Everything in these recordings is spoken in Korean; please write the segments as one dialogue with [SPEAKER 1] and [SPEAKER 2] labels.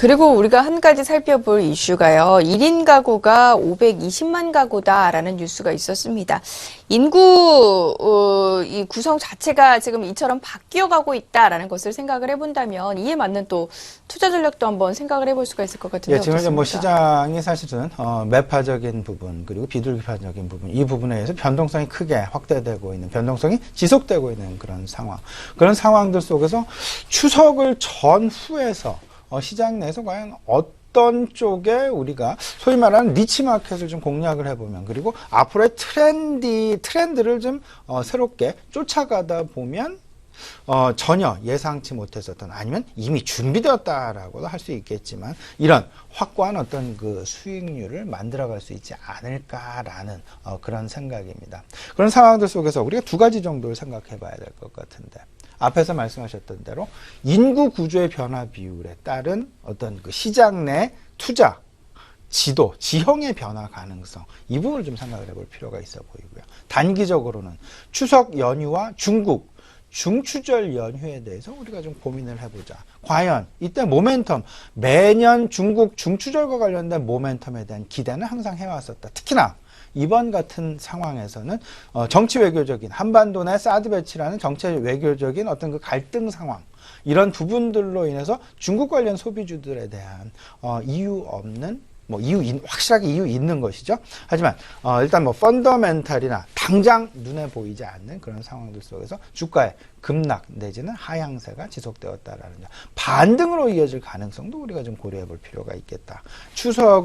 [SPEAKER 1] 그리고 우리가 한 가지 살펴볼 이슈가요. 1인 가구가 520만 가구다라는 뉴스가 있었습니다. 인구 이 구성 자체가 지금 이처럼 바뀌어가고 있다라는 것을 생각을 해본다면 이에 맞는 또 투자 전략도 한번 생각을 해볼 수가 있을 것 같은데
[SPEAKER 2] 예, 지금
[SPEAKER 1] 어떻습니까?
[SPEAKER 2] 뭐 시장이 사실은 매파적인 부분 그리고 비둘기파적인 부분 이 부분에 의해서 변동성이 크게 확대되고 있는 변동성이 지속되고 있는 그런 상황들 속에서 추석을 전후해서 시장 내에서 과연 어떤 쪽에 우리가 소위 말하는 니치 마켓을 좀 공략을 해보면 그리고 앞으로의 트렌드를 좀 새롭게 쫓아가다 보면 전혀 예상치 못했었던 아니면 이미 준비되었다라고도 할 수 있겠지만 이런 확고한 어떤 그 수익률을 만들어갈 수 있지 않을까라는 그런 생각입니다. 그런 상황들 속에서 우리가 두 가지 정도를 생각해 봐야 될 것 같은데 앞에서 말씀하셨던 대로 인구 구조의 변화 비율에 따른 어떤 그 시장 내 투자 지도, 지형의 변화 가능성 이 부분을 좀 생각을 해볼 필요가 있어 보이고요. 단기적으로는 추석 연휴와 중국 중추절 연휴에 대해서 우리가 좀 고민을 해보자. 과연 이때 모멘텀, 매년 중국 중추절과 관련된 모멘텀에 대한 기대는 항상 해왔었다. 특히나 이번 같은 상황에서는 정치 외교적인 한반도 내 사드 배치라는 정치 외교적인 어떤 그 갈등 상황 이런 부분들로 인해서 중국 관련 소비주들에 대한 이유 없는 확실하게 이유 있는 것이죠. 하지만 일단 펀더멘탈이나 당장 눈에 보이지 않는 그런 상황들 속에서 주가의 급락 내지는 하향세가 지속되었다라는 점. 반등으로 이어질 가능성도 우리가 좀 고려해 볼 필요가 있겠다. 추석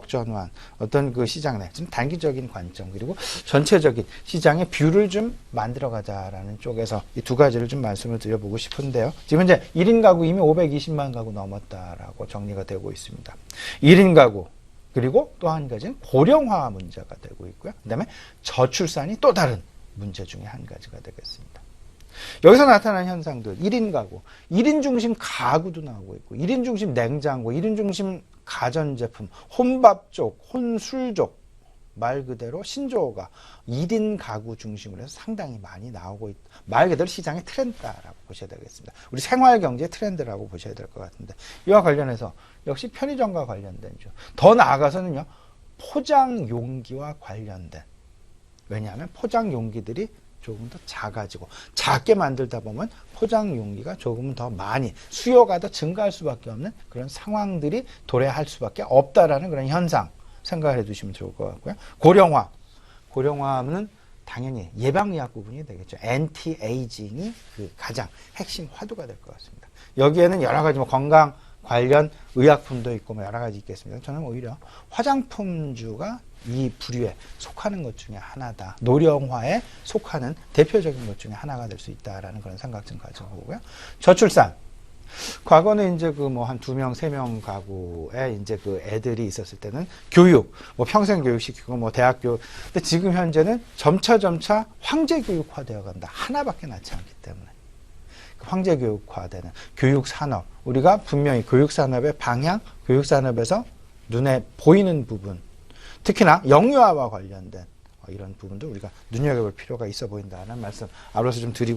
[SPEAKER 2] 전후한 어떤 그 시장 내 좀 단기적인 관점 그리고 전체적인 시장의 뷰를 좀 만들어 가자라는 쪽에서 이 두 가지를 좀 말씀을 드려보고 싶은데요. 지금 현재 1인 가구 이미 520만 가구 넘었다라고 정리가 되고 있습니다. 1인 가구 그리고 또 한 가지는 고령화 문제가 되고 있고요. 그다음에 저출산이 또 다른 문제 중에 한 가지가 되겠습니다. 여기서 나타난 현상들 1인 가구, 1인 중심 가구도 나오고 있고 1인 중심 냉장고, 1인 중심 가전제품, 혼밥족, 혼술족 말 그대로 신조어가 1인 가구 중심으로 해서 상당히 많이 나오고 있다. 말 그대로 시장의 트렌드라고 보셔야 되겠습니다. 우리 생활경제 트렌드라고 보셔야 될 것 같은데 이와 관련해서 역시 편의점과 관련된 더 나아가서는요. 포장 용기와 관련된 왜냐하면 포장 용기들이 조금 더 작아지고 작게 만들다 보면 포장 용기가 조금 더 많이 수요가 더 증가할 수밖에 없는 그런 상황들이 도래할 수밖에 없다라는 그런 현상 생각을 해두시면 좋을 것 같고요. 고령화는 당연히 예방의학 부분이 되겠죠. 엔티에이징이 그 가장 핵심 화두가 될 것 같습니다. 여기에는 여러 가지 건강 관련 의약품도 있고 여러 가지 있겠습니다. 저는 오히려 화장품주가 이 부류에 속하는 것 중에 하나다. 노령화에 속하는 대표적인 것 중에 하나가 될 수 있다라는 그런 생각 좀 가져보고요. 저출산. 과거는 이제 한 2명, 3명 가구에 이제 그 애들이 있었을 때는 교육, 평생 교육시키고 대학 교육. 근데 지금 현재는 점차 황제 교육화되어 간다. 하나밖에 낳지 않기 때문에. 황제 교육화되는 교육산업. 우리가 분명히 교육산업의 방향, 교육산업에서 눈에 보이는 부분. 특히나 영유아와 관련된 이런 부분도 우리가 눈여겨볼 필요가 있어 보인다는 말씀 앞으로서 좀 드리고